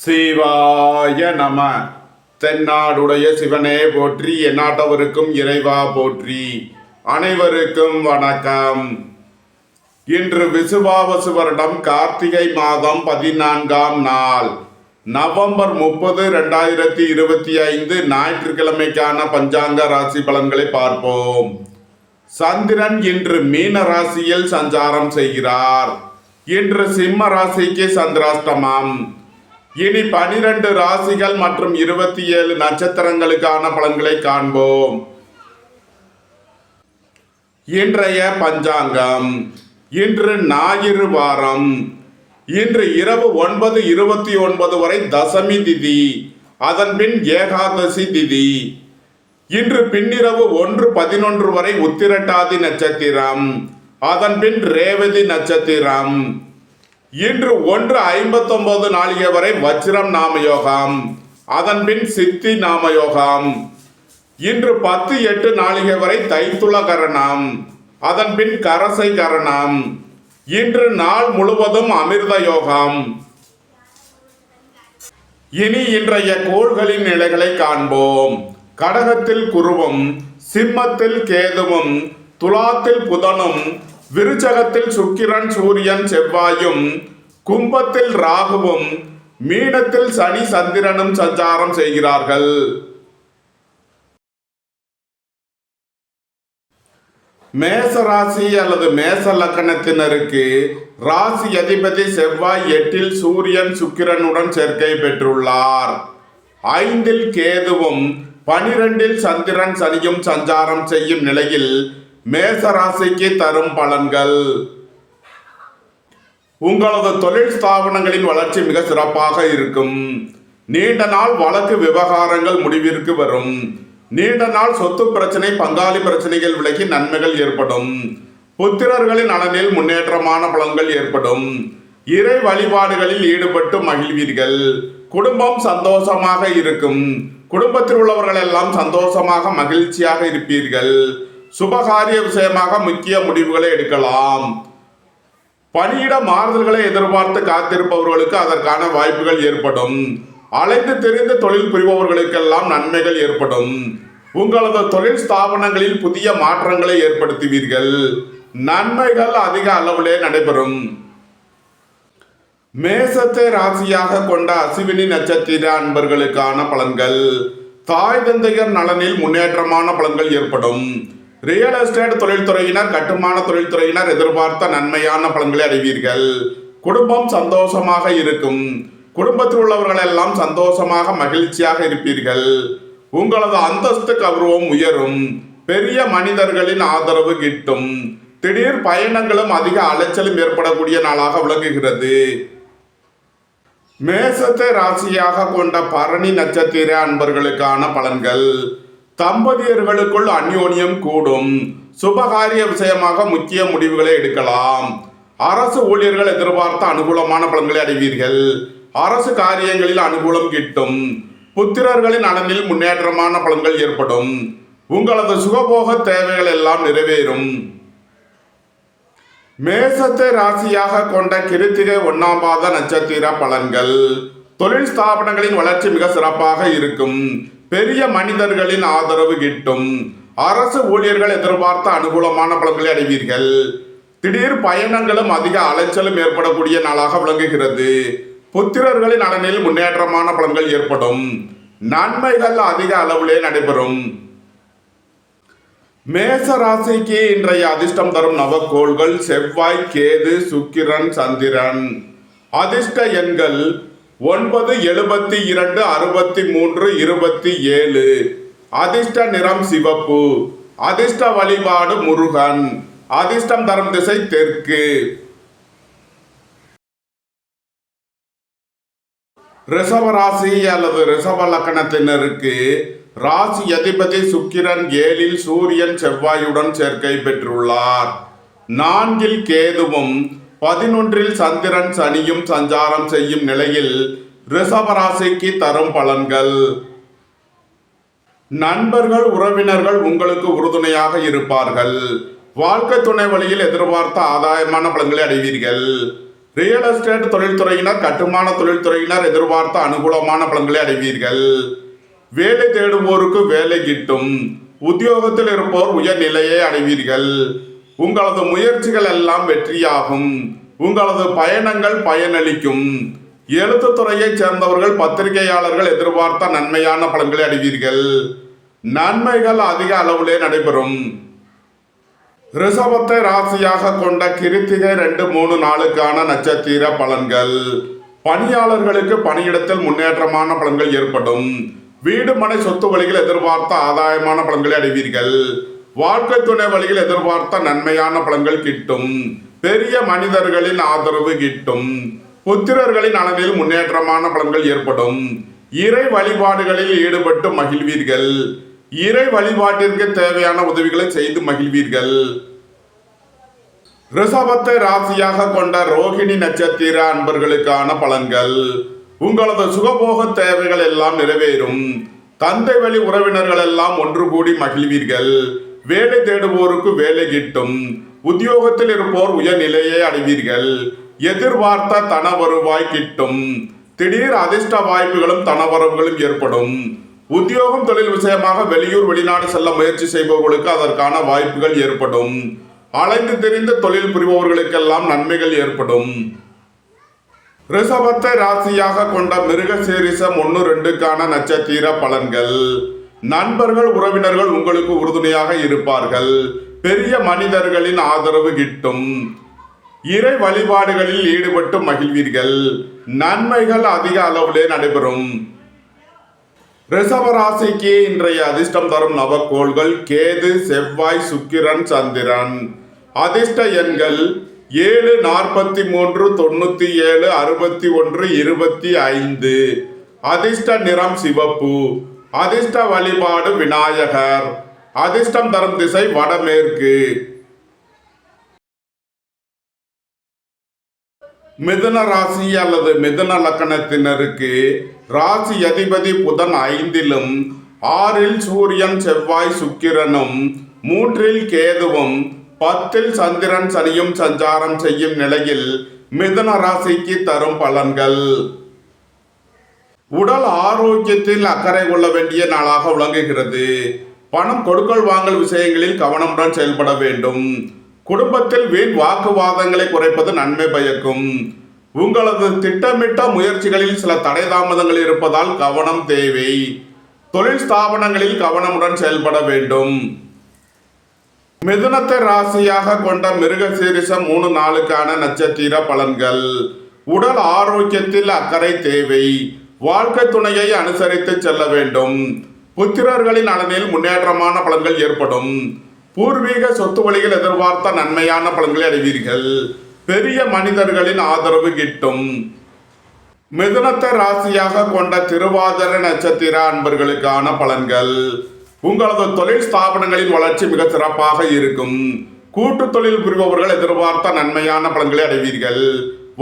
சிவாய நம. தென்னாடுடைய சிவனே போற்றி, எந்நாட்டவருக்கும் இறைவா போற்றி. அனைவருக்கும் வணக்கம். இன்று விசுவாவசு வருடம் கார்த்திகை மாதம் 14ஆம் நாள், நவம்பர் 30, 2025 ஞாயிற்றுக்கிழமைக்கான பஞ்சாங்க ராசி பலன்களை பார்ப்போம். சந்திரன் இன்று மீன ராசியில் சஞ்சாரம் செய்கிறார். இன்று சிம்ம ராசிக்கு சந்திராஷ்டமம். இனி 12 ராசிகள் மற்றும் 27 நட்சத்திரங்களுக்கான பலன்களை காண்போம். இன்றைய பஞ்சாங்கம். இன்று ஞாயிறு வாரம். இன்று இரவு 9:29 வரை தசமி திதி, அதன் பின் ஏகாதசி திதி. இன்று பின்னிரவு 1:11 வரை உத்திரட்டாதி நட்சத்திரம், அதன் பின் ரேவதி நட்சத்திரம். இன்று 1:59 நாளிகை வரை வஜ்ரம் நாமயோகம், அதன் பின் சித்தி நாமயோகம். இன்று 10:08 நாளிகை வரை தைத்துள கரணம், அதன் பின் கரசை கரணம். இன்று நாள் முழுவதும் அமிர்த யோகம். இனி இன்றைய கோள்களின் நிலைகளை காண்போம். கடகத்தில் குருவும், சிம்மத்தில் கேதுவும், துலாத்தில் புதனும், விருச்சகத்தில் சுக்கிரன் சூரியன் செவ்வாயும், கும்பத்தில் ராகுவும், மீனத்தில் சனி சந்திரனும் சஞ்சாரம் செய்கிறார்கள். மேச ராசி அல்லது மேச லக்கணத்தினருக்கு ராசி அதிபதி செவ்வாய் 8இல் சூரியன் சுக்கிரனுடன் சேர்க்கை பெற்றுள்ளார். 5இல் கேதுவும் 12இல் சந்திரன் சனியும் சஞ்சாரம் செய்யும் நிலையில் மேச ராசிக்கு தரும் பலன்கள். உங்களது தொழில் ஸ்தாபனங்களின் வளர்ச்சி மிக சிறப்பாக இருக்கும். நீண்ட நாள் வழக்கு விவகாரங்கள் முடிவிற்கு வரும். நீண்ட நாள் சொத்து பிரச்சனை, பங்காளி பிரச்சனைகள் விலகி நன்மைகள் ஏற்படும். புத்திரர்களின் நலனில் முன்னேற்றமான பலன்கள் ஏற்படும். இறை வழிபாடுகளில் ஈடுபட்டு மகிழ்வீர்கள். குடும்பம் சந்தோஷமாக இருக்கும். குடும்பத்தில் உள்ளவர்கள் எல்லாம் சந்தோஷமாக மகிழ்ச்சியாக இருப்பீர்கள். சுபகாரிய விஷயமாக முக்கிய முடிவுகளை எடுக்கலாம். பணியிட மாறுதல்களை எதிர்பார்த்து காத்திருப்பவர்களுக்கு அதற்கான வாய்ப்புகள் ஏற்படும். அலைந்து தெரிந்து தொழில் புரிபவர்களுக்கெல்லாம் நன்மைகள் ஏற்படும். உங்களது தொழில் ஸ்தாபனங்களில் புதிய மாற்றங்களை ஏற்படுத்துவீர்கள். நன்மைகள் அதிக அளவிலே நடைபெறும். மேசத்தை ராசியாக கொண்ட அஸ்வினி நட்சத்திர அன்பர்களுக்கான பலன்கள். தாய் தந்தையர் நலனில் முன்னேற்றமான பலன்கள் ஏற்படும். ரியல் எஸ்டேட் தொழில்துறையினர், கட்டுமான தொழில்துறையினர் எதிர்பார்த்த நன்மையான பலன்களை அடைவீர்கள். குடும்பம் சந்தோஷமாக இருக்கும். குடும்பத்தில் உள்ளவர்கள் எல்லாம் சந்தோஷமாக மகிழ்ச்சியாக இருப்பீர்கள். உங்களது அந்தஸ்து கௌரவம் உயரும். பெரிய மனிதர்களின் ஆதரவு கிட்டும். திடீர் பயணங்களும் அதிக அலைச்சலும் ஏற்படக்கூடிய நாளாக விளங்குகிறது. மேசத்தை ராசியாக கொண்ட பரணி நட்சத்திர அன்பர்களுக்கான பலன்கள். தம்பதியர்களுக்குள் அந்யோன்யம் கூடும். சுபகாரிய விஷயமாக முக்கிய முடிவுகளை எடுக்கலாம். அரசு ஊழியர்கள் எதிர்பார்த்த அனுகூலமான பலன்களை அடைவீர்கள். அரசு காரியங்களில் அனுகூலம் கிட்டும். புத்திரர்களின் நலனில் முன்னேற்றமான பலன்கள் ஏற்படும். உங்களது சுகபோக தேவைகள் எல்லாம் நிறைவேறும். மேசத்தை ராசியாக கொண்ட கிருத்திகை 1ஆம் பாத நட்சத்திர பலன்கள். தொழில் ஸ்தாபனங்களின் வளர்ச்சி மிக சிறப்பாக இருக்கும். பெரிய மனிதர்களின் ஆதரவு கிட்டும். அரசு ஊழியர்கள் எதிர்பார்த்த அனுகூலமான பலன்களை அடைவீர்கள். திடீர் பயணங்களும் அதிக அலைச்சலும் ஏற்படக்கூடிய நாளாக விளங்குகிறது. புத்திரர்களின் நலனில் முன்னேற்றமான பலன்கள் ஏற்படும். நன்மைகள் அதிக அளவிலே நடைபெறும். மேச ராசிக்கு இன்றைய அதிர்ஷ்டம் தரும் நவக்கோள்கள் செவ்வாய், கேது, சுக்கிரன், சந்திரன். அதிர்ஷ்ட எண்கள் 9, 72, 63, 27. அதிர்ஷ்ட நிறம் சிவப்பு. அதிர்ஷ்ட வழிபாடு முருகன். அதிர்ஷ்டம் தரும் திசை தெற்கு. ரிஷபராசி அல்லது ரிஷப லக்கணத்தினருக்கு ராசி அதிபதி சுக்கிரன் 7இல் சூரியன் செவ்வாயுடன் சேர்க்கை பெற்றுள்ளார். 4இல் கேதுவும் 11இல் சந்திரன் சனியும் சஞ்சாரம் செய்யும் நிலையில் ரிஷபராசிக்கு தரும் பலன்கள். நண்பர்கள், உறவினர்கள் உங்களுக்கு உறுதுணையாக இருப்பார்கள். வாழ்க்கை துணை வழியில் எதிர்பார்த்த ஆதாயமான பலன்களை அடைவீர்கள். ரியல் எஸ்டேட் தொழில்துறையினர், கட்டுமான தொழில்துறையினர் எதிர்பார்த்த அனுகூலமான பலன்களை அடைவீர்கள். வேலை தேடுவோருக்கு வேலை கிட்டும். உத்தியோகத்தில் இருப்போர் உயர்நிலையை அடைவீர்கள். உங்களது முயற்சிகள் எல்லாம் வெற்றியாகும். உங்களது பயணங்கள் பயனளிக்கும். எழுத்துத்துறையைச் சேர்ந்தவர்கள், பத்திரிகையாளர்கள் எதிர்பார்த்த நன்மையான பலன்களை அடைவீர்கள். நன்மைகள் அதிக அளவிலே நடைபெறும். ரிஷபத்தை ராசியாக கொண்ட கிருத்திகை 2, 3 நாளுக்கான நட்சத்திர பலன்கள். பணியாளர்களுக்கு பணியிடத்தில் முன்னேற்றமான பலன்கள் ஏற்படும். வீடு மனை சொத்து வழியில் எதிர்பார்த்த ஆதாயமான பலன்களை அடைவீர்கள். வாழ்க்கை துணை வழியில் எதிர்பார்த்த நன்மையான பலன்கள் கிட்டும். பெரிய மனிதர்களின் ஆதரவு கிட்டும். புத்திரர்களின் நலனில் முன்னேற்றமான பலன்கள் ஏற்படும். இறை வழிபாடுகளில் ஈடுபட்டு மகிழ்வீர்கள். இறை வழிபாட்டிற்கு தேவையான உதவிகளை செய்து மகிழ்வீர்கள். ரிஷபத்தை ராசியாக கொண்ட ரோகிணி நட்சத்திர அன்பர்களுக்கான பலன்கள். உங்களது சுகபோக தேவைகள் எல்லாம் நிறைவேறும். தந்தை வழி உறவினர்கள் எல்லாம் ஒன்று கூடி மகிழ்வீர்கள். வேலை தேடுவோருக்கு வேலை கிட்டும். உத்தியோகத்தில் இருப்போர் உயர்நிலையை அடைவீர்கள். எதிர்பார்த்த தன வருவாய் கிட்டும். திடீர் அதிர்ஷ்ட வாய்ப்புகளும் தனவரவுகளும் ஏற்படும். உத்தியோகம் தொழில் விஷயமாக வெளியூர் வெளிநாடு செல்ல முயற்சி செய்பவர்களுக்கு அதற்கான வாய்ப்புகள் ஏற்படும். அலைந்து தெரிந்த தொழில் புரிபவர்களுக்கெல்லாம் நன்மைகள் ஏற்படும். ரிஷபத்தை ராசியாக கொண்ட மிருகசீரிஷம் 1, 2க்கான நட்சத்திர பலன்கள். நண்பர்கள், உறவினர்கள் உங்களுக்கு உறுதுணையாக இருப்பார்கள். பெரிய மனிதர்களின் ஆதரவு கிட்டும். இறை வழிபாடுகளில் ஈடுபட்டு மகிழ்வீர்கள். நன்மைகள் அதிக அளவிலே நடைபெறும். ரிஷபராசிக்கு இன்றைய அதிர்ஷ்டம் தரும் நவக்கோள்கள் கேது, செவ்வாய், சுக்கிரன், சந்திரன். அதிர்ஷ்ட எண்கள் 7, 43, 97, 61, 25. அதிர்ஷ்ட நிறம் சிவப்பு. அதிர்ஷ்ட வழிபாடு விநாயகர். அதிர்ஷ்டம் தரும் திசை வடமேற்கு. மிதுன ராசி அல்லது மிதுன லக்கணத்தினருக்கு ராசி அதிபதி புதன் 5லும், 6ல் சூரியன், செவ்வாய், சுக்கிரனும், 3ல் கேதுவும், 10ல் சந்திரன், சனியும் சஞ்சாரம் செய்யும் நிலையில் மிதுன ராசிக்கு தரும் பலன்கள். உடல் ஆரோக்கியத்தில் அக்கறை கொள்ள வேண்டிய நாளாக விளங்குகிறது. பணம் கொடுக்கல் வாங்கல் விஷயங்களில் கவனமுடன் செயல்பட வேண்டும். குடும்பத்தில் வீண் வாக்குவாதங்களை குறைப்பது நன்மை பயக்கும். உங்களது திட்டமிட்ட முயற்சிகளில் சில தடை தாமதங்கள் இருப்பதால் கவனம் தேவை. தொழில் ஸ்தாபனங்களில் கவனமுடன் செயல்பட வேண்டும். மிதுனத்தை ராசியாக கொண்ட மிருகசீரிஷம் 3 நாளுக்கான நட்சத்திர பலன்கள். உடல் ஆரோக்கியத்தில் அக்கறை தேவை. வாழ்க்கை துணையை அனுசரித்து செல்ல வேண்டும். புத்திரர்களின் நலனில் முன்னேற்றமான பலன்கள் ஏற்படும். பூர்வீக சொத்து வழியில் எதிர்பார்த்த நன்மையான பலன்களை அடைவீர்கள். பெரிய மனிதர்களின் ஆதரவு கிட்டும். மிதுனத்தை ராசியாக கொண்ட திருவாதிர நட்சத்திர அன்பர்களுக்கான பலன்கள். உங்களது தொழில் ஸ்தாபனங்களின் வளர்ச்சி மிக சிறப்பாக இருக்கும். கூட்டு தொழில் புரிபவர்கள் எதிர்பார்த்த நன்மையான பலன்களை அடைவீர்கள்.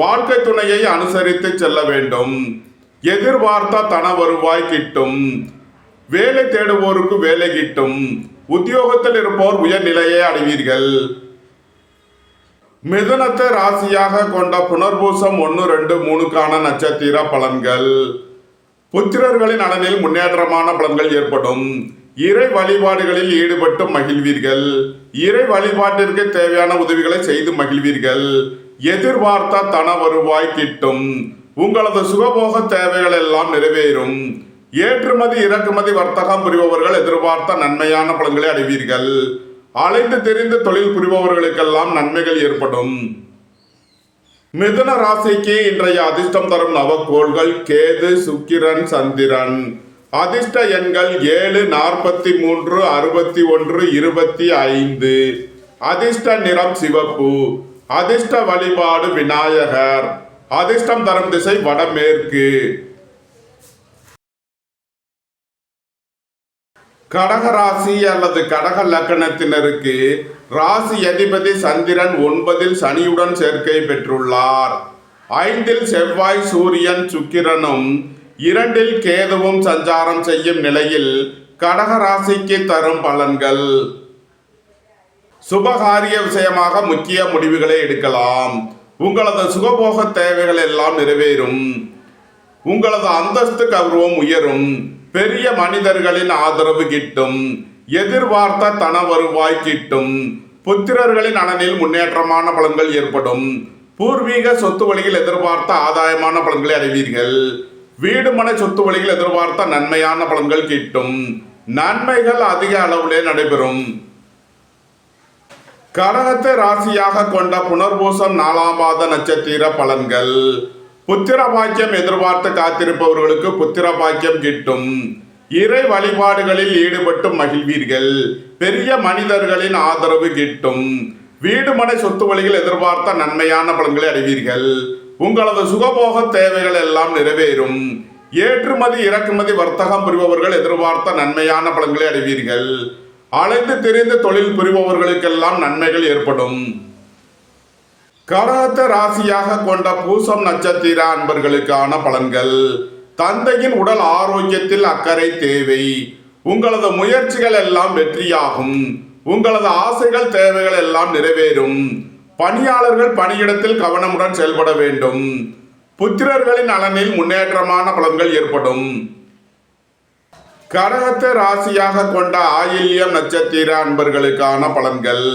வாழ்க்கை துணையை அனுசரித்து செல்ல வேண்டும். எதிர்பார்த்த தன வருவாய் கிட்டும். வேலை தேடுவோருக்கு வேலை கிட்டும். உத்தியோகத்தில் இருப்போர் உயர்நிலையை அடைவீர்கள். மிதுனத்தை ராசியாக கொண்ட புனர்பூசம் 1, 2, 3க்கான நட்சத்திர பலன்கள். புத்திரர்களின் நலனில் முன்னேற்றமான பலன்கள் ஏற்படும். இறை வழிபாடுகளில் ஈடுபட்டு மகிழ்வீர்கள். இறை வழிபாட்டிற்கு தேவையான உதவிகளை செய்து மகிழ்வீர்கள். எதிர்பார்த்த தன வருவாய் கிட்டும். உங்களது சுகபோக தேவைகள் எல்லாம் நிறைவேறும். ஏற்றுமதி இறக்குமதி வர்த்தகம் புரிபவர்கள் எதிர்பார்த்த நன்மையான பலன்களை அடைவீர்கள். அலைந்து தெரிந்து தொழில் புரிபவர்களுக்கெல்லாம் நன்மைகள் ஏற்படும். மிதுன ராசிக்கு இன்றைய அதிர்ஷ்டம் தரும் நவக்கோள்கள் கேது, சுக்கிரன், சந்திரன். அதிர்ஷ்ட எண்கள் 7, 43, 61, 25. அதிர்ஷ்ட நிறம் சிவப்பு. அதிர்ஷ்ட வழிபாடு விநாயகர். அதிர்ஷ்டம் தரும் திசை வடமேற்கு. கடகராசி அல்லது கடக லக்கணத்தினருக்கு ராசி அதிபதி சந்திரன் 9ல் சனியுடன் சேர்க்கை பெற்றுள்ளார். 5ல் செவ்வாய், சூரியன், சுக்கிரனும், 2ல் கேதுவும் சஞ்சாரம் செய்யும் நிலையில் கடகராசிக்கு தரும் பலன்கள். சுபகாரிய விஷயமாக முக்கிய முடிவுகளை எடுக்கலாம். உங்களது சுகபோக தேவைகள் எல்லாம் நிறைவேறும். உங்களது அந்தஸ்து கௌரவம் உயரும். பெரிய மனிதர்களின் ஆதரவு கிட்டும். எதிர்பார்த்த தன வருவாய் கிட்டும். புத்திரர்களின் நலனில் முன்னேற்றமான பலன்கள் ஏற்படும். பூர்வீக சொத்து வழியில் எதிர்பார்த்த ஆதாயமான பலன்களை அடைவீர்கள். வீடு மனை சொத்து வழியில் எதிர்பார்த்த நன்மையான பலன்கள் கிட்டும். நன்மைகள் அதிக அளவிலே நடைபெறும். கடகத்தை ராசியாக கொண்ட புனர்பூசம் 4ஆம் பாத நட்சத்திர பலன்கள். புத்திர பாக்கியம் எதிர்பார்த்து காத்திருப்பவர்களுக்கு புத்திர பாக்கியம் கிட்டும். இறை வழிபாடுகளில் ஈடுபட்டு மகிழ்வீர்கள். பெரிய மனிதர்களின் ஆதரவு கிட்டும். வீடு மனை சொத்து வழியில் எதிர்பார்த்த நன்மையான பலன்களை அடைவீர்கள். உங்களது சுகபோக தேவைகள் எல்லாம் நிறைவேறும். ஏற்றுமதி இறக்குமதி வர்த்தகம் புரிபவர்கள் எதிர்பார்த்த நன்மையான பலன்களை அடைவீர்கள். அலைந்து திரிந்து தொழில் புரிபவர்களுக்கெல்லாம் நன்மைகள் ஏற்படும். கடகத்தை ராசியாக கொண்ட பூசம் நட்சத்திர அன்பர்களுக்கான பலன்கள். தந்தையின் உடல் ஆரோக்கியத்தில் அக்கறை தேவை. உங்களது முயற்சிகள் எல்லாம் வெற்றியாகும். உங்களது ஆசைகள் தேவைகள் எல்லாம் நிறைவேறும். பணியாளர்கள் பணியிடத்தில் கவனமுடன் செயல்பட வேண்டும். புத்திரர்களின் நலனில் முன்னேற்றமான பலன்கள் ஏற்படும். கடகத்தை ராசியாக கொண்ட ஆயில்யம் நட்சத்திர அன்பர்களுக்கான பலன்கள்.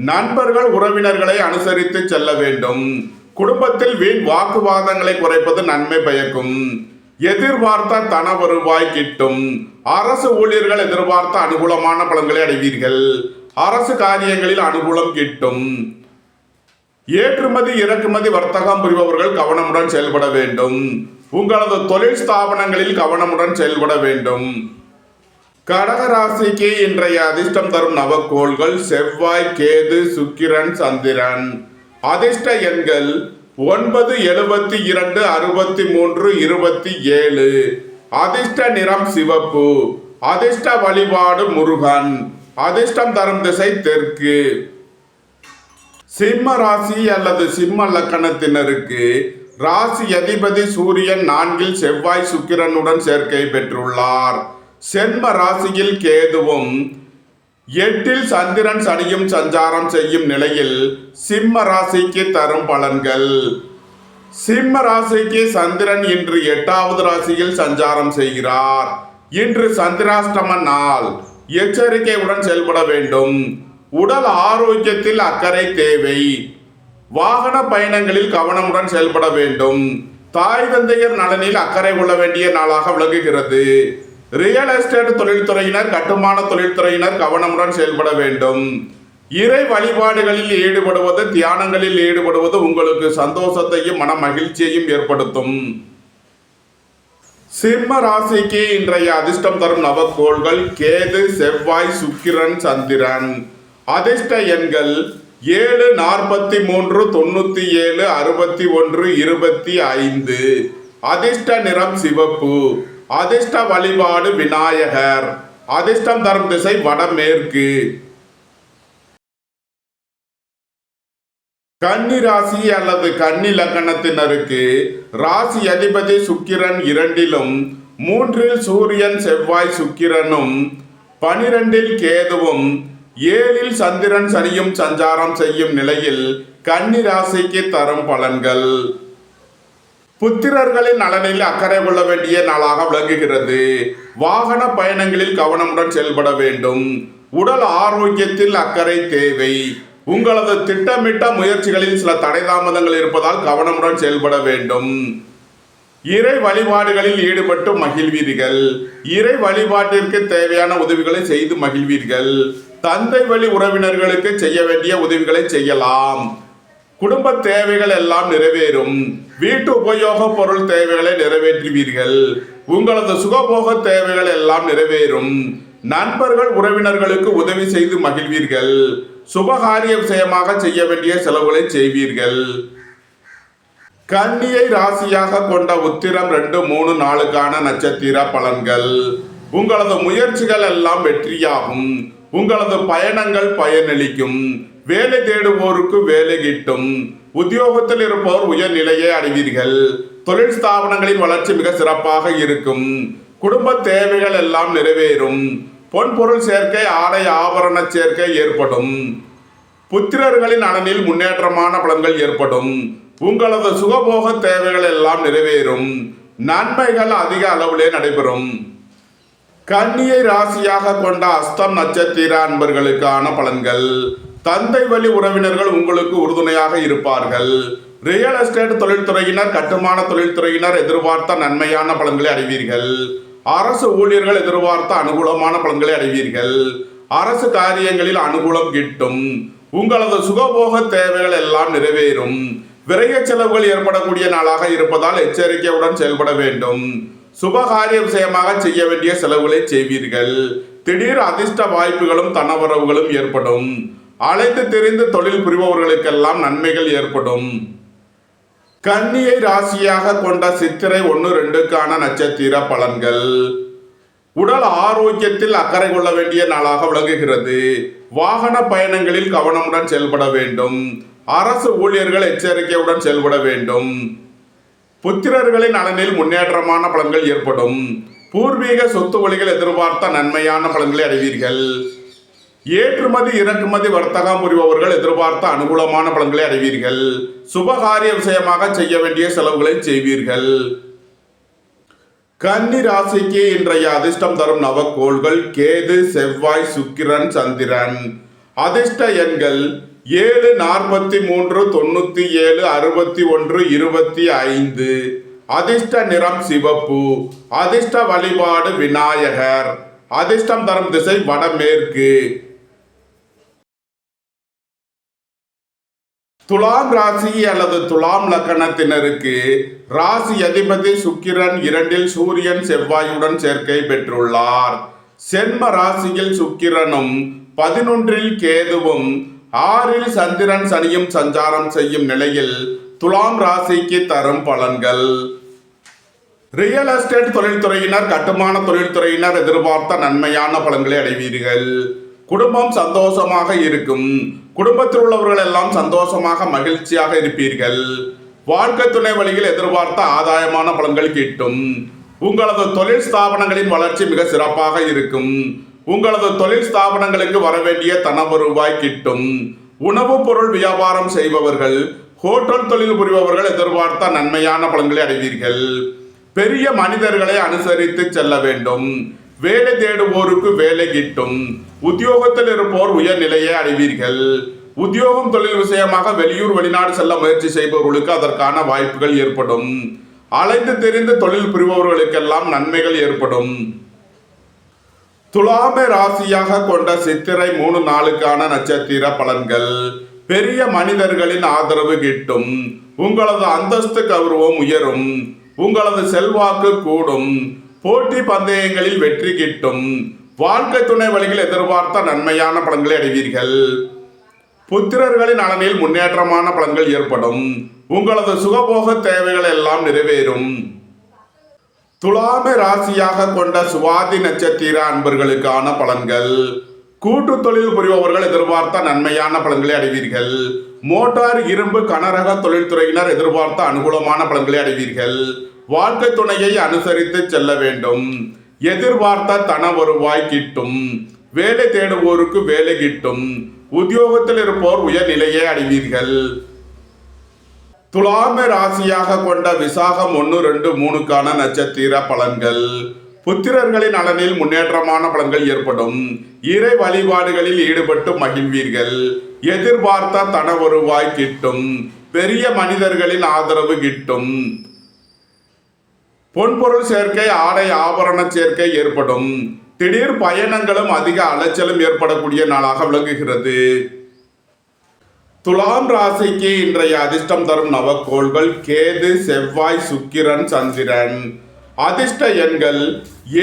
நண்பர்கள் உறவினர்களை அனுசரித்து செல்ல வேண்டும். குடும்பத்தில் வீண் வாக்குவாதங்களை குறைப்பது நன்மை பயக்கும். எதிர்பார்த்த தன வருவாய் கிட்டும். அரசு ஊழியர்கள் எதிர்பார்த்த அனுகூலமான பலன்களை அடைவீர்கள். அரசு காரியங்களில் அனுகூலம் கிட்டும். ஏற்றுமதி இறக்குமதி வர்த்தகம் புரிபவர்கள் கவனமுடன் செயல்பட வேண்டும். உங்களது தொழில் ஸ்தாபனங்களில் கவனமுடன் செயல்பட வேண்டும். கடகராசிக்கு இன்றைய அதிர்ஷ்டம் தரும் நவக்கோள்கள் செவ்வாய், கேது, சுக்கிரன், சந்திரன். அதிர்ஷ்ட எண்கள் 9, 72, 63, 27. அதிர்ஷ்ட நிறம் சிவப்பு. அதிர்ஷ்ட வழிபாடு முருகன். அதிர்ஷ்டம் தரும் திசை தெற்கு. சிம்ம ராசி அல்லது சிம்ம லக்கணத்தினருக்கு ராசி அதிபதி சூரியன் 4இல் செவ்வாய் சுக்கிரனுடன் சேர்க்கை பெற்றுள்ளார். சென்ம ராசியில் கேதுவும் 8இல் சந்திரன் சனியும் சஞ்சாரம் செய்யும் நிலையில் சிம்ம ராசிக்கு தரும் பலன்கள். சிம்ம ராசிக்கு சந்திரன் இன்று 8வது ராசியில் சஞ்சாரம் செய்கிறார். இன்று சந்திராஷ்டம நாள். எச்சரிக்கையுடன் செயல்பட வேண்டும். உடல் ஆரோக்கியத்தில் அக்கறை தேவை. வாகன பயணங்களில் கவனமுடன் செயல்பட வேண்டும். தாய் தந்தையர் நலனில் அக்கறை கொள்ள வேண்டிய நாளாக விளங்குகிறது. ரியல் எஸ்டேட் தொழில்துறையினர், கட்டுமான தொழில்துறையினர் கவனமுடன் செயல்பட வேண்டும். இறை வழிபாடுகளில் ஈடுபடுவது, தியானங்களில் ஈடுபடுவது உங்களுக்கு சந்தோஷத்தையும் மன மகிழ்ச்சியையும் ஏற்படுத்தும். சிம்ம ராசிக்கு இன்றைய அதிர்ஷ்டம் தரும் நவக்கோள்கள் கேது, செவ்வாய், சுக்கிரன், சந்திரன். அதிர்ஷ்ட எண்கள் 7, 43, 97, 61, 25. அதிர்ஷ்ட நிறம் சிவப்பு. அதிர்ஷ்ட வழிபாடு விநாயகர். அதிர்ஷ்டம் தரும் திசை வடமேற்கு. கன்னி ராசி அல்லது கன்னி லக்கணத்தினருக்கு ராசி அதிபதி சுக்கிரன் 2இலும் 3இல் சூரியன் செவ்வாய் சுக்கிரனும் 12இல் கேதுவும் 7இல் சந்திரன் சனியும் சஞ்சாரம் செய்யும் நிலையில் கன்னி ராசிக்கு தரும் பலன்கள். புத்திரர்களின் நலனில் அக்கறை கொள்ள வேண்டிய நாளாக விளங்குகிறது. வாகன பயணங்களில் கவனமுடன் செயல்பட வேண்டும். உடல் ஆரோக்கியத்தில் அக்கறை தேவை. உங்களது திட்டமிட்ட முயற்சிகளில் சில தடை தாமதங்கள் இருப்பதால் கவனமுடன் செயல்பட வேண்டும். இறை வழிபாடுகளில் ஈடுபட்டு மகிழ்வீர்கள். இறை வழிபாட்டிற்கு தேவையான உதவிகளை செய்து மகிழ்வீர்கள். தந்தை வழி உறவினர்களுக்கு செய்ய வேண்டிய உதவிகளை செய்யலாம். குடும்ப தேவைகள் எல்லாம் நிறைவேறும். வீட்டு உபயோக பொருள் தேவைகளை நிறைவேற்றுவீர்கள். உங்களது சுகபோக தேவைகள் எல்லாம் நிறைவேறும். நண்பர்கள் உறவினர்களுக்கு உதவி செய்து மகிழ்வீர்கள். சுபகாரிய விஷயமாக செய்ய வேண்டிய செலவுகளை செய்வீர்கள். கன்னியை ராசியாக கொண்ட உத்திரம் 2, 3, 4க்கான நட்சத்திர பலன்கள். உங்களது முயற்சிகள் எல்லாம் வெற்றியாகும். உங்களது பயணங்கள் பயனளிக்கும். வேலை தேடுவோருக்கு வேலை கிட்டும். உத்தியோகத்தில் இருப்போர் உயர்நிலையை அடைவீர்கள். தொழில் ஸ்தாபனங்களின் வளர்ச்சி மிக சிறப்பாக இருக்கும். குடும்ப தேவைகள் எல்லாம் நிறைவேறும். பொன்பொருள் சேர்க்கை, ஆடை ஆபரண சேர்க்கை ஏற்படும். புத்திரர்களின் நலனில் முன்னேற்றமான பலன்கள் ஏற்படும். உங்களது சுகபோக தேவைகள் எல்லாம் நிறைவேறும். நன்மைகள் அதிக அளவிலே நடைபெறும். கன்னியை ராசியாக கொண்ட அஸ்தம் நட்சத்திர அன்பர்களுக்கான பலன்கள். தந்தை வழி உறவினர்கள் உங்களுக்கு உறுதுணையாக இருப்பார்கள். ரியல் எஸ்டேட் தொழில்துறையினர், கட்டுமான தொழில்துறையினர் எதிர்பார்த்த நன்மையான பலன்களை அடைவீர்கள். அரசு ஊழியர்கள் எதிர்பார்த்த அனுகூலமான பலன்களை அடைவீர்கள். அரசு காரியங்களில் அனுகூலம் கிட்டும். உங்களது சுகபோக தேவைகள் எல்லாம் நிறைவேறும். விரைய செலவுகள் ஏற்படக்கூடிய நாளாக இருப்பதால் எச்சரிக்கையுடன் செயல்பட வேண்டும். சுபகாரிய விஷயமாக செய்ய வேண்டிய செலவுகளை செய்வீர்கள். திடீர் அதிர்ஷ்ட வாய்ப்புகளும் தனவரவுகளும் ஏற்படும். அழைத்து தெரிந்து தொழில் புரிபவர்களுக்கெல்லாம் நன்மைகள் ஏற்படும். கன்னியை ராசியாக கொண்ட சித்திரை 1-2க்கான நட்சத்திர பலன்கள். உடல் ஆரோக்கியத்தில் அக்கறை கொள்ள வேண்டிய நாளாக விளங்குகிறது. வாகன பயணங்களில் கவனமுடன் செயல்பட வேண்டும். அரசு ஊழியர்கள் எச்சரிக்கையுடன் செயல்பட வேண்டும். புத்திரர்களின் நலனில் முன்னேற்றமான பலன்கள் ஏற்படும். பூர்வீக சொத்து வழிகள் எதிர்பார்த்த நன்மையான பலன்களை அடைவீர்கள். ஏற்றுமதி இறக்குமதி வர்த்தகம் புரிபவர்கள் எதிர்பார்த்த அனுகூலமான பலன்களை அடைவீர்கள். சுபகாரிய விஷயமாக செய்ய வேண்டிய செலவுகளை செய்வீர்கள். கன்னி ராசிக்கு இன்றைய அதிர்ஷ்டம் தரும் நவக்கோள்கள் கேது, செவ்வாய், சுக்கிரன், சந்திரன். அதிர்ஷ்ட எண்கள் 7, 43, 97, 61, 25. அதிர்ஷ்ட நிறம் சிவப்பு. அதிர்ஷ்ட வழிபாடு விநாயகர். அதிர்ஷ்டம் தரும் திசை வடமேற்கு. துலாம் ராசி அல்லது துலாம் லக்கணத்தினருக்கு ராசி அதிபதி சுக்கிரன் 2இல் சூரியன் செவ்வாயுடன் சேர்க்கை பெற்றுள்ளார். சென்ம ராசியில் சுக்கிரனும் 11இல் கேதுவும் 6இல் சந்திரன் சனியும் சஞ்சாரம் செய்யும் நிலையில் துலாம் ராசிக்கு தரும் பலன்கள். ரியல் எஸ்டேட் தொழில்துறையினர், கட்டுமான தொழில்துறையினர் எதிர்பார்த்த நன்மையான பலன்களை அடைவீர்கள். குடும்பம் சந்தோஷமாக இருக்கும். குடும்பத்தில் உள்ளவர்கள் எல்லாம் சந்தோஷமாக மகிழ்ச்சியாக இருப்பீர்கள். வாழ்க்கை துணை வழியில் எதிர்பார்த்த ஆதாயமான பலன்கள் கிட்டும். உங்களது தொழில் ஸ்தாபனங்களின் வளர்ச்சி மிக சிறப்பாக இருக்கும். உங்களது தொழில் ஸ்தாபனங்களுக்கு வரவேண்டிய தன வருவாய் கிட்டும். உணவுப் பொருள் வியாபாரம் செய்பவர்கள், ஹோட்டல் தொழில் புரிபவர்கள் எதிர்பார்த்த நன்மையான பலன்களை அடைவீர்கள். பெரிய மனிதர்களை அனுசரித்து செல்ல வேண்டும். வேலை தேடுவோருக்கு வேலை கிட்டும். உத்தியோகத்தில் இருப்போர் உயர்நிலையை அடைவீர்கள். உத்தியோகம் தொழில் விஷயமாக வெளியூர் வெளிநாடு செல்ல முயற்சி செய்பவர்களுக்கு அதற்கான வாய்ப்புகள் ஏற்படும். அழைத்து தெரிந்து தொழில் புரிபவர்களுக்கெல்லாம் நன்மைகள் ஏற்படும். துலாமை ராசியாக கொண்ட சித்திரை 3-4க்கான நட்சத்திர பலன்கள். பெரிய மனிதர்களின் ஆதரவு கிட்டும். உங்களது அந்தஸ்து கௌரவம் உயரும். உங்களது செல்வாக்கு கூடும். போட்டி பந்தயங்களில் வெற்றி கிட்டும். வாழ்க்கை துணை வழியில் எதிர்பார்த்த நன்மையான பலன்களை அடைவீர்கள். புத்திரர்களின் நலனில் முன்னேற்றமான பலன்கள் ஏற்படும். உங்களது சுகபோக தேவைகள் எல்லாம் நிறைவேறும். துலாமை ராசியாக கொண்ட சுவாதி நட்சத்திர அன்பர்களுக்கான பலன்கள். கூட்டு தொழில் புரிபவர்கள் எதிர்பார்த்த நன்மையான பலன்களை அடைவீர்கள். மோட்டார், இரும்பு, கனரக தொழில்துறையினர் எதிர்பார்த்த அனுகூலமான பலன்களை அடைவீர்கள். வாழ்க்கை துணையை அனுசரித்து செல்ல வேண்டும். எதிர்பார்த்த தன வருவாய் கிட்டும். வேலை தேடுவோருக்கு வேலை கிட்டும். உத்தியோகத்தில் இருப்போர் உயர்நிலையை அடைவீர்கள். துலாமை ராசியாக கொண்ட விசாகம் 1-2-3க்கான நட்சத்திர பலன்கள். புத்திரர்களின் நலனில் முன்னேற்றமான பலன்கள் ஏற்படும். இறை வழிபாடுகளில் ஈடுபட்டு மகிழ்வீர்கள். எதிர்பார்த்த தன வருவாய் கிட்டும். பெரிய மனிதர்களின் ஆதரவு கிட்டும். பொன்பொருள் சேர்க்கை, ஆடை ஆபரண சேர்க்கை ஏற்படும். திடீர் பயணங்களும் அதிக அலைச்சலும் ஏற்படக்கூடிய நாளாக விளங்குகிறது. துலாம் ராசிக்கு இன்றைய அதிர்ஷ்டம் தரும் நவக்கோள்கள் கேது, செவ்வாய், சுக்கிரன், சந்திரன். அதிர்ஷ்ட எண்கள்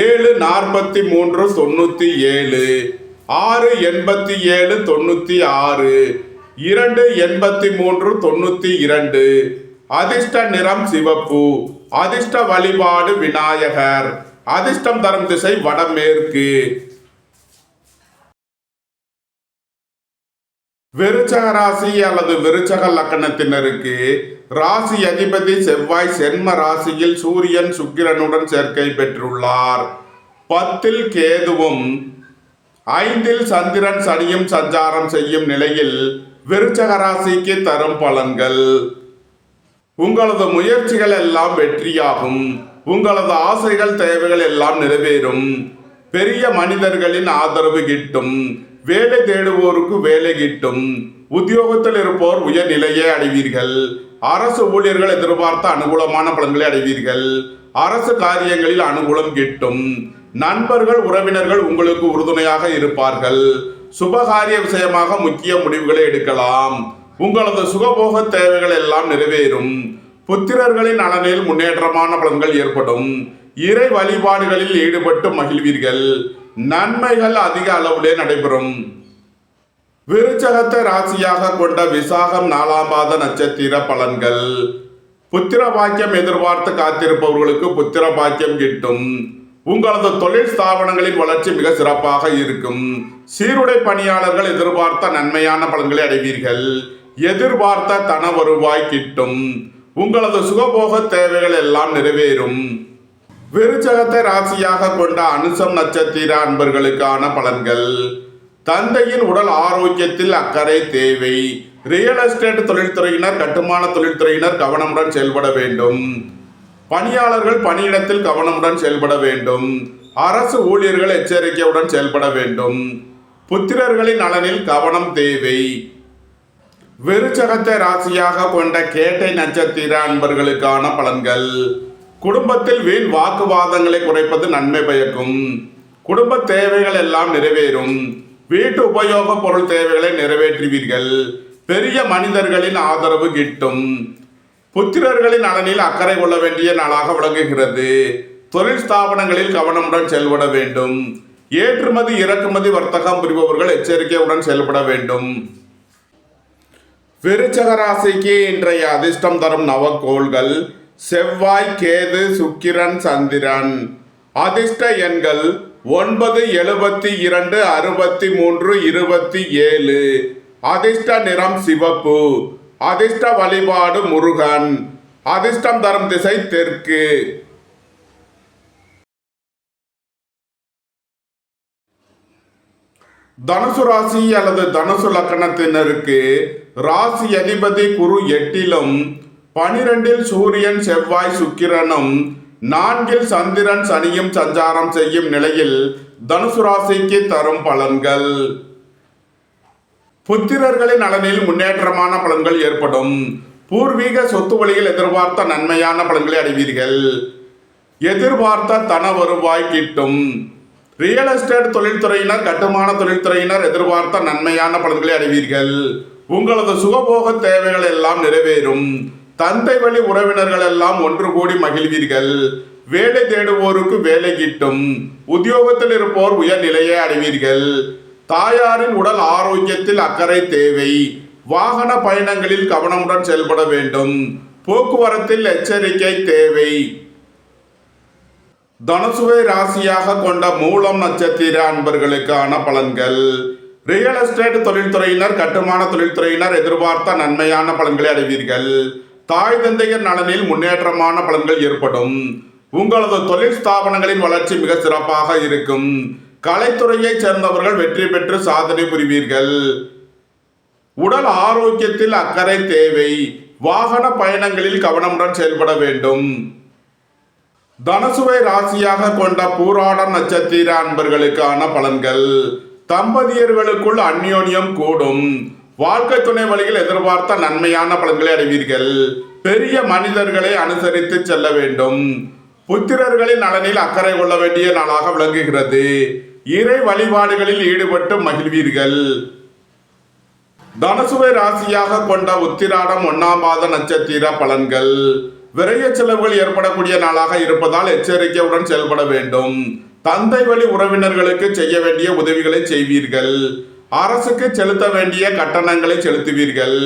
7, 43, 97, 6, 87, 96, 2, 83, 92. அதிர்ஷ்ட நிறம் சிவப்பு. அதிர்ஷ்ட வழிபாடு விநாயகர். அதிர்ஷ்டம் தரும் திசை வடமேற்கு. விருச்சக ராசி அல்லது விருச்சக லக்கணத்தினருக்கு ராசி அதிபதி செவ்வாய் சென்ம ராசியில் சூரியன் சுக்கிரனுடன் சேர்க்கை பெற்றுள்ளார். 10இல் கேதுவும் 5இல் சந்திரன் சனியும் சஞ்சாரம் செய்யும் நிலையில் விருச்சக ராசிக்கு தரும் பலன்கள். உங்களது முயற்சிகள் எல்லாம் வெற்றியாகும். உங்களது ஆசைகள் தேவைகள் எல்லாம் நிறைவேறும். பெரிய மனிதர்களின் ஆதரவு கிட்டும். வேலை தேடுவோருக்கு வேலை கிட்டும். உத்தியோகத்தில் இருப்போர் உயர்நிலையை அடைவீர்கள். அரசு ஊழியர்கள் எதிர்பார்த்த அனுகூலமான பலன்களை அடைவீர்கள். அரசு காரியங்களில் அனுகூலம் கிட்டும். நண்பர்கள் உறவினர்கள் உங்களுக்கு உறுதுணையாக இருப்பார்கள். சுபகாரிய விஷயமாக முக்கிய முடிவுகளை எடுக்கலாம். உங்களது சுகபோக தேவைகள் எல்லாம் நிறைவேறும். புத்திரர்களின் நலனில் முன்னேற்றமான பலன்கள் ஏற்படும். இறை வழிபாடுகளில் ஈடுபட்டு மகிழ்வீர்கள். நன்மைகள் அதிக அளவிலே நடைபெறும். விருச்சகத்தை ராசியாக கொண்ட விசாகம் 4ஆம் பாத நட்சத்திர பலன்கள். புத்திர பாக்கியம் எதிர்பார்த்து காத்திருப்பவர்களுக்கு புத்திர பாக்கியம் கிட்டும். உங்களது தொழில் ஸ்தாபனங்களின் வளர்ச்சி மிக சிறப்பாக இருக்கும். சீருடை பணியாளர்கள் எதிர்பார்த்த நன்மையான பலன்களை அடைவீர்கள். எதிர்பார்த்த தன வருவாய் கிட்டும். உங்களது சுகபோக தேவைகள் எல்லாம் நிறைவேறும். விருச்சகத்தை ராசியாக கொண்ட அனுசம் நட்சத்திர அன்பர்களுக்கான பலன்கள். தந்தையின் உடல் ஆரோக்கியத்தில் அக்கறை தேவை. ரியல் எஸ்டேட் தொழில்துறையினர் கட்டுமான தொழில்துறையினர் கவனமுடன் செயல்பட வேண்டும். பணியாளர்கள் பணியிடத்தில் கவனமுடன் செயல்பட வேண்டும். அரசு ஊழியர்கள் எச்சரிக்கையுடன் செயல்பட வேண்டும். புத்திரர்களின் நலனில் கவனம் தேவை. விருச்சகத்தை ராசியாக கொண்ட கேட்டை நட்சத்திர அன்பர்களுக்கான பலன்கள். குடும்பத்தில் வீண் வாக்குவாதங்களை குறைப்பது நன்மை பயக்கும். குடும்ப தேவைகள் எல்லாம் நிறைவேறும். வீட்டு உபயோக பொருள் தேவைகளை நிறைவேற்றுவீர்கள். பெரிய மனிதர்களின் ஆதரவு கிட்டும். புத்திரர்களின் நலனில் அக்கறை கொள்ள வேண்டிய நாளாக விளங்குகிறது. தொழில் ஸ்தாபனங்களில் கவனமுடன் செயல்பட வேண்டும். ஏற்றுமதி இறக்குமதி வர்த்தகம் புரிபவர்கள் எச்சரிக்கையுடன் செயல்பட வேண்டும். விருச்சக ராசிக்கு இன்றைய அதிர்ஷ்டம் தரும் நவக்கோள்கள் செவ்வாய், கேது, சுக்கிரன், சந்திரன். அதிர்ஷ்ட எண்கள் 9, 72, 63, 27. அதிர்ஷ்ட நிறம் சிவப்பு. அதிர்ஷ்ட வழிபாடு முருகன். அதிர்ஷ்டம் தரும் திசை தெற்கு. தனுசு ராசி அல்லது தனுசு லக்கணத்தினருக்கு ராசி அதிபதி குரு 8லும் 12இல் சூரியன் செவ்வாய் சுக்கிரனும் 4இல் சந்திரன் சனியும் சஞ்சாரம் செய்யும் நிலையில் தனுசு ராசிக்கு தரும் பலன்கள். புத்திரர்களின் நலனில் முன்னேற்றமான பலன்கள் ஏற்படும். பூர்வீக சொத்து வழியில் எதிர்பார்த்த நன்மையான பலன்களை அடைவீர்கள். எதிர்பார்த்த தன வருவாய் கிட்டும். ரியல் எஸ்டேட் தொழில்துறையினர் கட்டுமான தொழில்துறையினர் எதிர்பார்த்த நன்மையான பலன்களை அடைவீர்கள். உங்களது சுகபோக தேவைகள் எல்லாம் நிறைவேறும். தந்தை வழி உறவினர்கள் எல்லாம் ஒன்று கூடி மகிழ்வீர்கள். வேலை தேடுவோருக்கு வேலை கிட்டும். உத்தியோகத்தில் இருப்போர் உயர்நிலையை அடைவீர்கள். தாயாரின் உடல் ஆரோக்கியத்தில் அக்கறை தேவை. வாகன பயணங்களில் கவனமுடன் செயல்பட வேண்டும். போக்குவரத்தில் எச்சரிக்கை தேவை. தனுசுவை ராசியாக கொண்ட மூலம் நட்சத்திர அன்பர்களுக்கான பலன்கள். ரியல் எஸ்டேட் தொழில்துறையினர் கட்டுமான தொழில்துறையினர் எதிர்பார்த்த நன்மையான பலன்களை அடைவீர்கள். தாய் தந்தையர் நலனில் முன்னேற்றமான பலன்கள் ஏற்படும். உங்களது தொழில் ஸ்தாபனங்களின் வளர்ச்சி மிக சிறப்பாக இருக்கும். கலைத்துறையைச் சேர்ந்தவர்கள் வெற்றி பெற்று சாதனை புரிவீர்கள். உடல் ஆரோக்கியத்தில் அக்கறை தேவை. வாகன பயணங்களில் கவனமுடன் செயல்பட வேண்டும். தனுசுவை ராசியாக கொண்ட பூராடம் நட்சத்திர அன்பர்களுக்கான பலன்கள். தம்பதியர்களுக்குள் அந்யோன்யம் கூடும். வாழ்க்கை துணை வழியில் எதிர்பார்த்த நன்மையான பலன்களை அடைவீர்கள். பெரிய மனிதர்களை அனுசரித்து செல்ல வேண்டும். புத்திரர்களின் நலனில் அக்கறை கொள்ள வேண்டிய நாளாக விளங்குகிறது. இறை வழிபாடுகளில் ஈடுபட்டு மகிழ்வீர்கள். தனுசுவை ராசியாக கொண்ட உத்திராடம் 1ஆம் பாத நட்சத்திர பலன்கள். விரைய செலவுகள் ஏற்படக்கூடிய நாளாக இருப்பதால் எச்சரிக்கையுடன் செயல்பட வேண்டும். தந்தை வழி உறவினர்களுக்கு செய்ய வேண்டிய உதவிகளை செய்வீர்கள். அரசுக்கு செலுத்த வேண்டிய கட்டணங்களை செலுத்துவீர்கள்.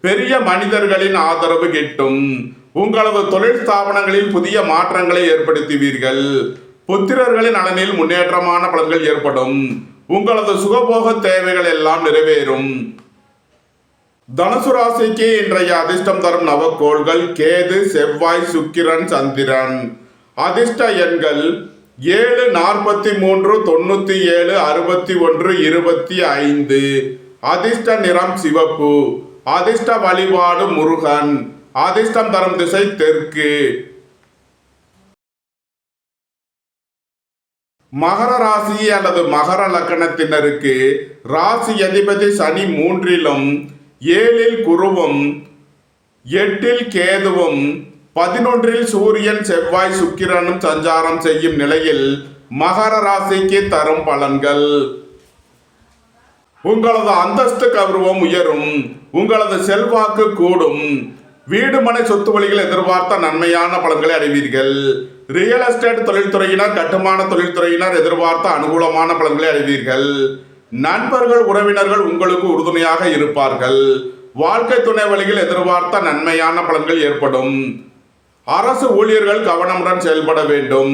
பெரிய மனிதர்களின் ஆதரவு கிட்டும். உங்களது தொழில் ஸ்தாபனங்களில் புதிய மாற்றங்களை ஏற்படுத்துவீர்கள். புத்திரர்களின் நலனில் முன்னேற்றமான பலன்கள் ஏற்படும். உங்களது சுகபோக தேவைகள் எல்லாம் நிறைவேறும். தனுசு ராசிக்கு இன்றைய அதிர்ஷ்டம் தரும் நவக்கோள்கள் கேது, செவ்வாய், சுக்கிரன், சந்திரன். அதிர்ஷ்ட எண்கள் 7, 43, 97, 61, 25. அதிர்ஷ்ட நிறம் சிவப்பு, அதிர்ஷ்ட வழிபாடு முருகன், அதிர்ஷ்டம் தரும் திசை தெற்கு. மகர ராசி அல்லது மகர லக்கணத்தினருக்கு ராசி அதிபதி சனி 3லும் 7ல் குருவும் 8ல் கேதுவும் 11ல் சூரியன் செவ்வாய் சுக்கிரனும் சஞ்சாரம் செய்யும் நிலையில் மகர ராசிக்கு தரும் பலன்கள். உங்களது அந்தஸ்து கௌரவம் உயரும், உங்களது செல்வாக்கு கூடும், வீடு மனை சொத்து வழிகள் எதிர்பார்த்த நன்மையான பலன்களை அடைவீர்கள். ரியல் எஸ்டேட் தொழில்துறையினர், கட்டுமான தொழில்துறையினர் எதிர்பார்த்த அனுகூலமான பலன்களை அடைவீர்கள். நண்பர்கள் உறவினர்கள் உங்களுக்கு உறுதுணையாக இருப்பார்கள். வாழ்க்கை துணை வழியில் எதிர்பார்த்த நன்மையான பலன்கள் ஏற்படும். அரசு ஊழியர்கள் கவனமுடன் செயல்பட வேண்டும்.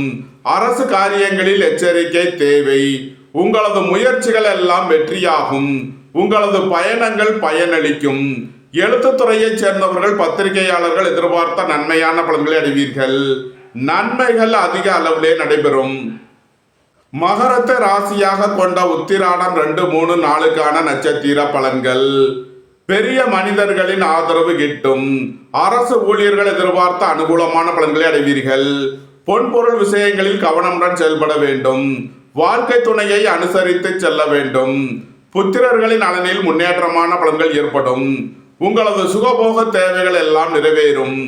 அரசு காரியங்களில் எச்சரிக்கை தேவை. உங்களது முயற்சிகள் எல்லாம் வெற்றியாகும். உங்களது பயணங்கள் பயனளிக்கும். எழுத்துத்துறையைச் சேர்ந்தவர்கள் பத்திரிகையாளர்கள் எதிர்பார்த்த நன்மையான பலன்களை அடைவீர்கள். நன்மைகள் அதிக அளவிலே நடைபெறும். மகரத்தை ராசியாக கொண்ட உத்திராடம் 2, 3, 4க்கான நட்சத்திர பலன்கள். பெரிய மனிதர்களின் ஆதரவு கிட்டும். அரசு ஊழியர்கள் எதிர்பார்த்த அனுகூலமான பலன்களை அடைவீர்கள். பொன்பொருள் விஷயங்களில் கவனமுடன் செயல்பட வேண்டும். வாழ்க்கை துணையை அனுசரித்து செல்ல வேண்டும். புத்திரர்களின் நலனில் முன்னேற்றமான பலன்கள் ஏற்படும். உங்களது சுகபோக தேவைகள் எல்லாம் நிறைவேறும்.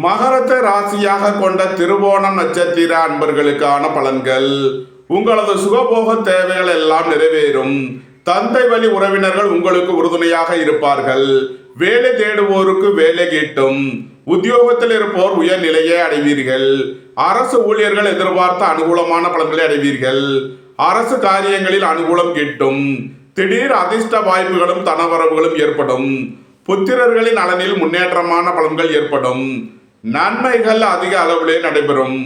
மகரத்தை ராசியாக கொண்ட திருவோணம் நட்சத்திர அன்பர்களுக்கான பலன்கள். உங்களது சுகபோக தேவைகள் எல்லாம் நிறைவேறும். தந்தை வழி உறவினர்கள் உங்களுக்கு உறுதுணையாக இருப்பார்கள். வேலை தேடுவோருக்கு வேலை கிட்டும். உத்தியோகத்தில் இருப்போர் உயர்நிலையை அடைவீர்கள். அரசு ஊழியர்கள் எதிர்பார்த்த அனுகூலமான பலன்களை அடைவீர்கள். அரசு காரியங்களில் அனுகூலம் கிட்டும். திடீர் அதிர்ஷ்ட வாய்ப்புகளும் தனவரவுகளும் ஏற்படும். புத்திரர்களின் நலனில் முன்னேற்றமான பலன்கள் ஏற்படும். நன்மைகள் அதிக அளவிலே நடைபெறும்.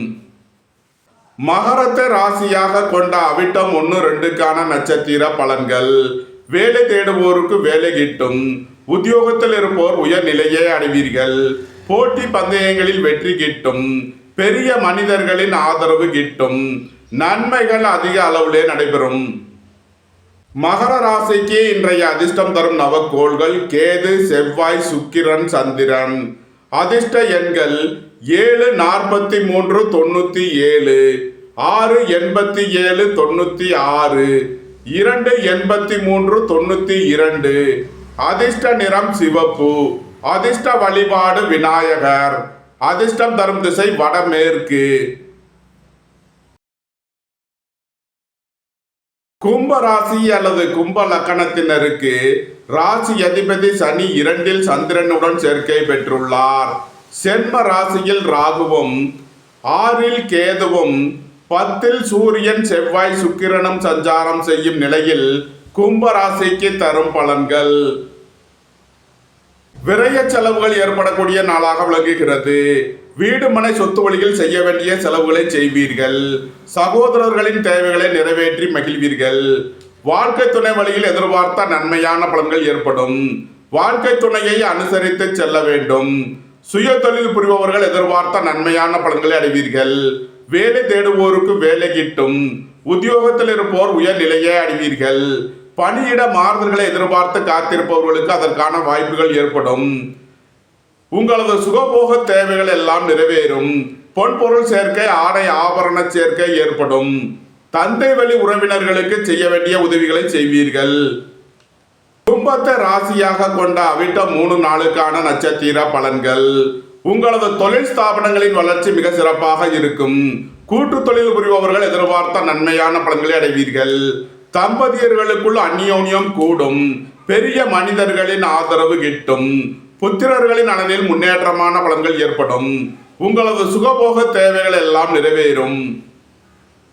மகரத்தை ராசியாக கொண்ட அவிட்டம் 1, 2க்கான நட்சத்திர பலன்கள். வேலை தேடுவோருக்கு வேலை கிட்டும். உத்தியோகத்தில் இருப்போர் உயர்நிலையை அடைவீர்கள். போட்டி பந்தயங்களில் வெற்றி கிட்டும். பெரிய மனிதர்களின் ஆதரவு கிட்டும். நன்மைகள் அதிக அளவிலே நடைபெறும். மகர ராசிக்கு இன்றைய அதிர்ஷ்டம் தரும் நவக்கோள்கள் கேது, செவ்வாய், சுக்கிரன், சந்திரன். அதிர்ஷ்ட எண்கள் 7, 43, 97, 6, 87, 96, 2, 83, 92. அதிர்ஷ்ட நிறம் சிவப்பு. அதிர்ஷ்ட வழிபாடு விநாயகர். அதிர்ஷ்டம் தரும் திசை வடமேற்கு. கும்ப ராசி அல்லது கும்ப லக்கணத்தினருக்கு ராசி அதிபதி சனி 2ல் சந்திரனுடன் சேர்க்கை பெற்றுள்ளார். சென்ம ராசியில் ராகுவும் 6ல் கேதுவும் 10ல் சூரியன் செவ்வாய் சுக்கிரனும் சஞ்சாரம் செய்யும் நிலையில் கும்ப ராசிக்கு தரும் பலன்கள். விரய செலவுகள் ஏற்படக்கூடிய நாளாக விளங்குகிறது. வீடு மனை சொத்து வழியில் செய்ய வேண்டிய செலவுகளை செய்வீர்கள். சகோதரர்களின் தேவைகளை நிறைவேற்றி மகிழ்வீர்கள். வாழ்க்கை துணை வழியில் எதிர்பார்த்த நன்மையான பலன்கள் ஏற்படும். வாழ்க்கை துணையை அனுசரித்து செல்ல வேண்டும். சுய தொழில் புரிபவர்கள் எதிர்பார்த்த நன்மையான பலன்களை அடைவீர்கள். வேலை தேடுவோருக்கு வேலை கிட்டும். உத்தியோகத்தில் இருப்போர் உயர்நிலையை அடைவீர்கள். பணியிட மாறுதல்களை எதிர்பார்த்து காத்திருப்பவர்களுக்கு அதற்கான வாய்ப்புகள் ஏற்படும். உங்களது சுகபோக தேவைகள் எல்லாம் நிறைவேறும். பொன்பொருள் சேர்க்கை, ஆடை ஆபரண சேர்க்கை ஏற்படும். தந்தை வழி உறவினர்களுக்கு செய்ய வேண்டிய உதவிகளை செய்வீர்கள். கும்பத்தை ராசியாக கொண்ட அவிட்டம் 3, 4க்கான நட்சத்திர பலன்கள். உங்களது தொழில் ஸ்தாபனங்களின் வளர்ச்சி மிக சிறப்பாக இருக்கும். கூட்டு தொழில் புரிபவர்கள் எதிர்பார்த்த நன்மையான பலன்களை அடைவீர்கள். தம்பதியர்களுக்குள் அந்யோன்யம் கூடும். பெரிய மனிதர்களின் ஆதரவு கிட்டும். புத்திரர்களின் நலனில் முன்னேற்றமான பலன்கள் ஏற்படும். உங்களது சுகபோக தேவைகள் எல்லாம் நிறைவேறும்.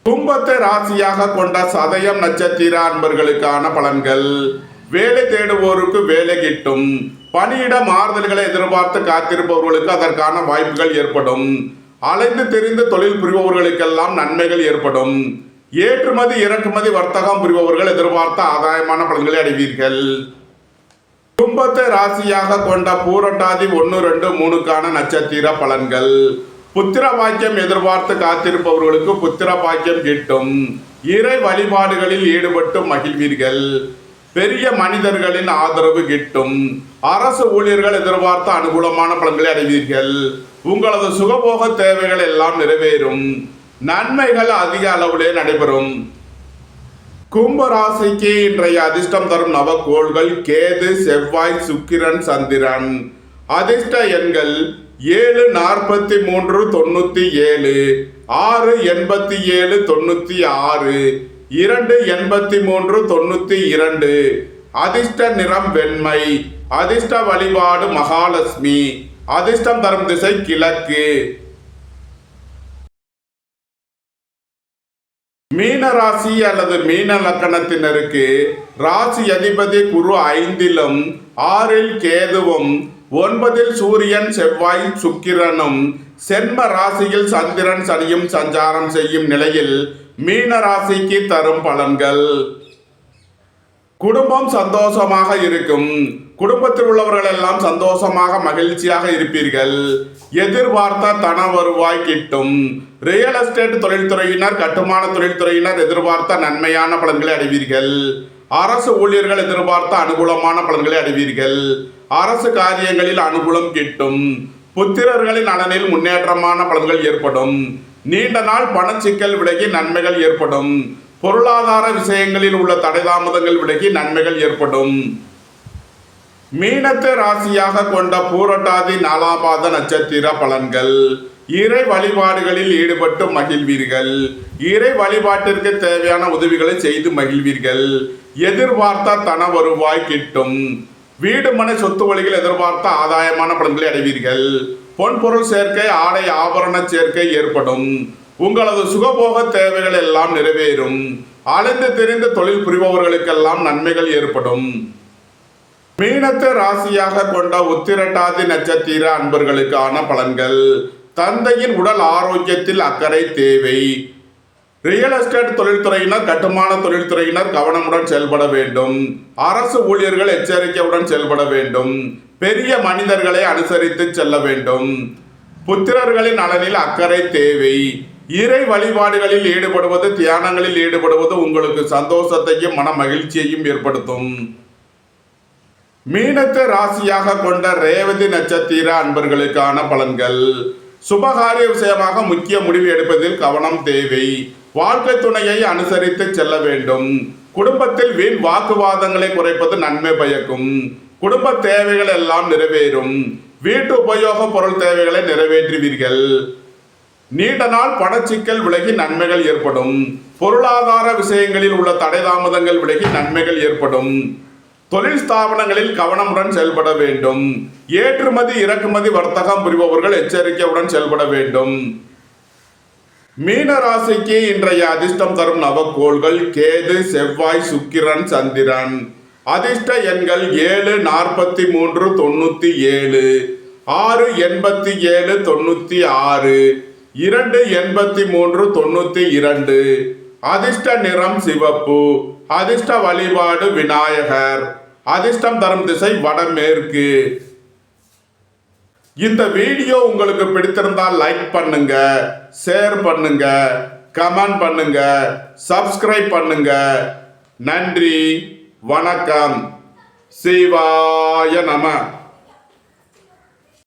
கும்பத்தை ராசியாக கொண்ட சதயம் நட்சத்திர அன்பர்களுக்கான பலன்கள். வேலை தேடுவோருக்கு வேலை கிட்டும். பணியிட மாறுதல்களை எதிர்பார்த்து காத்திருப்பவர்களுக்கு அதற்கான வாய்ப்புகள் ஏற்படும். அலைந்து தெரிந்து தொழில் புரிபவர்களுக்கெல்லாம் நன்மைகள் ஏற்படும். ஏற்றுமதி இறக்குமதி வர்த்தகம் புரிபவர்கள் எதிர்பார்த்த ஆதாயமான பலன்களை அடைவீர்கள். கும்பத்தை ராசியாக கொண்ட பூரட்டாதி 1, 2, 3க்கான நட்சத்திர பலன்கள். புத்திர பாக்கியம் எதிர்பார்த்து காத்திருப்பவர்களுக்கு புத்திர பாக்கியம் கிட்டும். இறை வழிபாடுகளில் ஈடுபட்டு மகிழ்வீர்கள். பெரிய மனிதர்களின் ஆதரவு கிட்டும். அரசு ஊழியர்கள் எதிர்பார்த்த அனுகூலமான பலன்களை அடைவீர்கள். உங்களது சுகபோக தேவைகள் எல்லாம் நிறைவேறும். நன்மைகள் அதிக அளவிலே நடைபெறும். கும்ப ராசிக்கு இன்றைய அதிர்ஷ்டம் தரும் நவக்கோள்கள் கேது, செவ்வாய், சுக்கிரன், சந்திரன். அதிர்ஷ்ட எண்கள் 7, 43, 97, 6, 87, 96, 2, 83, 92. அதிர்ஷ்ட நிறம் வெண்மை. அதிர்ஷ்ட வழிபாடு மகாலட்சுமி. அதிர்ஷ்டம் தரும் திசை கிழக்கு. மீன ராசி அல்லது மீன லக்கணத்தினருக்கு ராசி அதிபதி குரு 5லும் 6ல் கேதுவும் 9ல் சூரியன், செவ்வாய், சுக்கிரனும் சென்ம ராசியில் சந்திரன், சனியும் சஞ்சாரம் செய்யும் நிலையில் மீன ராசிக்கு தரும் பலன்கள். குடும்பம் சந்தோஷமாக இருக்கும். குடும்பத்தில் உள்ளவர்கள் எல்லாம் சந்தோஷமாக மகிழ்ச்சியாக இருப்பீர்கள். எதிர்பார்த்த தன வருவாய் கிட்டும். ரியல் எஸ்டேட் தொழில்துறையினர், கட்டுமான தொழில்துறையினர் எதிர்பார்த்த நன்மையான பலன்களை அடைவீர்கள். அரசு ஊழியர்கள் எதிர்பார்த்த அனுகூலமான பலன்களை அடைவீர்கள். அரசு காரியங்களில் அனுகூலம் கிட்டும். புத்திரர்களின் நலனில் முன்னேற்றமான பலன்கள் ஏற்படும். நீண்ட நாள் பணச்சிக்கல் விலகி நன்மைகள் ஏற்படும். பொருளாதார விஷயங்களில் உள்ள தடை தாமதங்கள் விலகி நன்மைகள் ஏற்படும். மீனத்தை ராசியாக கொண்ட பூரட்டாதி 4ஆம் பாத நட்சத்திர பலன்கள். இறை வழிபாடுகளில் ஈடுபட்டு மகிழ்வீர்கள். இறை வழிபாட்டிற்கு தேவையான உதவிகளை செய்து மகிழ்வீர்கள். எதிர்பார்த்த தன வருவாய் கிட்டும். வீடு மனை சொத்து வழிகள் எதிர்பார்த்த ஆதாயமான பலன்களை அடைவீர்கள். பொன்பொருள் சேர்க்கை, ஆடை ஆபரண சேர்க்கை ஏற்படும். உங்களது சுகபோக தேவைகள் எல்லாம் நிறைவேறும். அலைந்து தெரிந்து தொழில் புரிபவர்களுக்கெல்லாம் நன்மைகள் ஏற்படும். மீனத்தை ராசியாக கொண்ட உத்திரட்டாதி நட்சத்திர அன்பர்களுக்கான பலன்கள். தந்தையின் உடல் ஆரோக்கியத்தில் அக்கறை தேவை. ரியல் எஸ்டேட் தொழில்துறையினர், கட்டுமான தொழில்துறையினர் கவனமுடன் செயல்பட வேண்டும். அரசு ஊழியர்கள் எச்சரிக்கையுடன் செயல்பட வேண்டும். பெரிய மனிதர்களை அனுசரித்து செல்ல வேண்டும். புத்திரர்களின் நலனில் அக்கறை தேவை. இறை வழிபாடுகளில் ஈடுபடுவது, தியானங்களில் ஈடுபடுவது உங்களுக்கு சந்தோஷத்தையும் மன மகிழ்ச்சியையும் ஏற்படுத்தும். மீனத்தை ராசியாக கொண்ட ரேவதி நட்சத்திர அன்பர்களுக்கான பலன்கள். சுபகாரிய விஷயமாக முக்கிய முடிவு எடுப்பதில் கவனம் தேவை. வாழ்க்கை துணையை அனுசரித்து செல்ல வேண்டும். குடும்பத்தில் வீண் வாக்குவாதங்களை குறைப்பது நன்மை பயக்கும். குடும்ப தேவைகள் எல்லாம் நிறைவேறும். வீட்டு உபயோக பொருள் தேவைகளை நிறைவேற்றுவீர்கள். நீண்ட நாள் பணச்சிக்கல் விலகி நன்மைகள் ஏற்படும். பொருளாதார விஷயங்களில் உள்ள தடை தாமதங்கள் விலகி நன்மைகள் ஏற்படும். தொழில் ஸ்தாபனங்களில் கவனமுடன் செயல்பட வேண்டும். ஏற்றுமதி இறக்குமதி வர்த்தகம் புரிபவர்கள் எச்சரிக்கையுடன் செயல்பட வேண்டும். மீன ராசிக்கு இன்றைய அதிர்ஷ்டம் தரும் நவக்கோள்கள் கேது, செவ்வாய், சுக்கிரன், சந்திரன். அதிர்ஷ்ட எண்கள் 7, 43, 97, 6, 87, 96, 2, 83, 92. அதிர்ஷ்ட நிறம் சிவப்பு. அதிர்ஷ்ட வழிபாடு விநாயகர். அதிர்ஷ்டம் தரும் திசை வடமேற்கு. இந்த வீடியோ உங்களுக்கு பிடித்திருந்தால் லைக் பண்ணுங்க, ஷேர் பண்ணுங்க, கமெண்ட் பண்ணுங்க, சப்ஸ்கிரைப் பண்ணுங்க. நன்றி, வணக்கம். சிவாய நம.